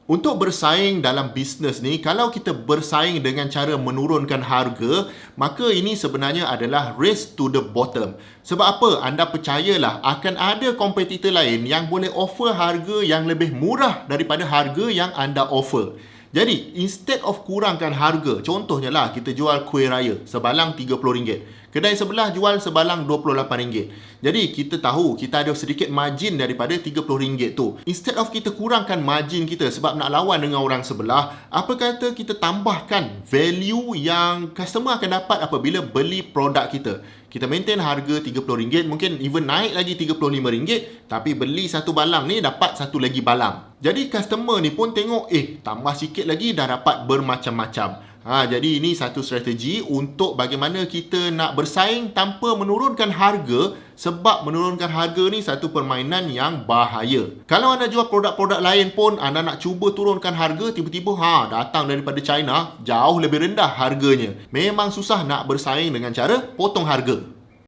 Untuk bersaing dalam bisnes ni, kalau kita bersaing dengan cara menurunkan harga, maka ini sebenarnya adalah race to the bottom. Sebab apa? Anda percayalah akan ada kompetitor lain yang boleh offer harga yang lebih murah daripada harga yang anda offer. Jadi, instead of kurangkan harga, contohnya lah kita jual kuih raya sebalang RM30. Kedai sebelah jual sebalang RM28. Jadi, kita tahu kita ada sedikit margin daripada RM30 tu. Instead of kita kurangkan margin kita sebab nak lawan dengan orang sebelah, apa kata kita tambahkan value yang customer akan dapat apabila beli produk kita. Kita maintain harga RM30, mungkin even naik lagi RM35, tapi beli satu balang ni dapat satu lagi balang. Jadi customer ni pun tengok, tambah sikit lagi dah dapat bermacam-macam. Jadi ini satu strategi untuk bagaimana kita nak bersaing tanpa menurunkan harga, sebab menurunkan harga ni satu permainan yang bahaya. Kalau anda jual produk-produk lain pun, anda nak cuba turunkan harga, tiba-tiba datang daripada China, jauh lebih rendah harganya. Memang susah nak bersaing dengan cara potong harga.